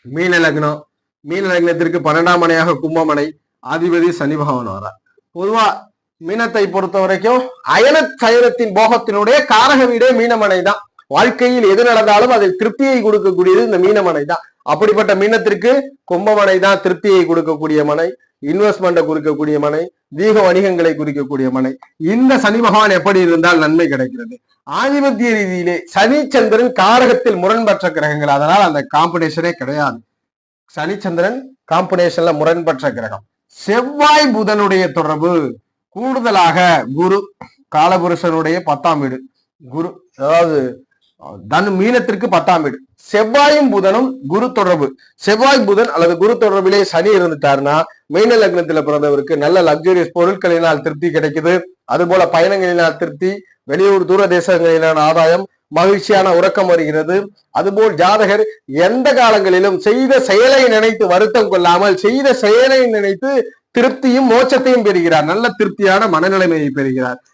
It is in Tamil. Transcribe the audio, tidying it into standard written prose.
மீன லக்னம், மீன லக்னத்திற்கு 12ஆம் மனையாக கும்பமனை, அதிபதி சனி பகவான் வரார். பொதுவா மீனத்தை பொறுத்த வரைக்கும் அயன சயனத்தின் போகத்தினுடைய காரக வீடே மீனமனை தான். வாழ்க்கையில் எது நடந்தாலும் அதை திருப்தியை கொடுக்கக்கூடியது இந்த மீனமனை தான். அப்படிப்பட்ட மீனத்திற்கு கும்பமனை தான் திருப்தியை கொடுக்கக்கூடிய மனை, இன்வெஸ்ட்மெண்ட்டை குறிக்கக்கூடிய மனை, தீக வணிகங்களை குறிக்கக்கூடிய மனை. இந்த சனி பகவான் எப்படி இருந்தால் நன்மை கிடைக்கிறது? ஆதிபத்திய ரீதியிலே சனி சந்திரன் காரகத்தில் முரண்பற்ற கிரகங்கள், அதனால் அந்த காம்பினேஷனே கிடையாது. சனி சந்திரன் காம்பினேஷன்ல முரண்பற்ற கிரகம். செவ்வாய் புதனுடைய தொடர்பு கூடுதலாக குரு, காலபுருஷனுடைய 10ஆம் வீடு குரு, அதாவது மீனத்திற்கு 10ஆம் வீடு. செவ்வாயும் புதனும் குரு தொடர்பு, செவ்வாய் புதன் அல்லது குரு தொடர்பிலே சனி இருந்துட்டாருன்னா மீன லக்னத்துல பிறந்தவருக்கு நல்ல லக்ஸூரியஸ் பொருட்களினால் திருப்தி கிடைக்குது. அது போல பயணங்களினால் திருப்தி, வெளியூர் தூர தேசங்களிலான ஆதாயம், மகிழ்ச்சியான உறக்கம் வருகிறது. அதுபோல் ஜாதகர் எந்த காலங்களிலும் செய்த செயலை நினைத்து வருத்தம் கொள்ளாமல் செய்த செயலை நினைத்து திருப்தியும் மோட்சத்தையும் பெறுகிறார், நல்ல திருப்தியான மனநிலைமையை பெறுகிறார்.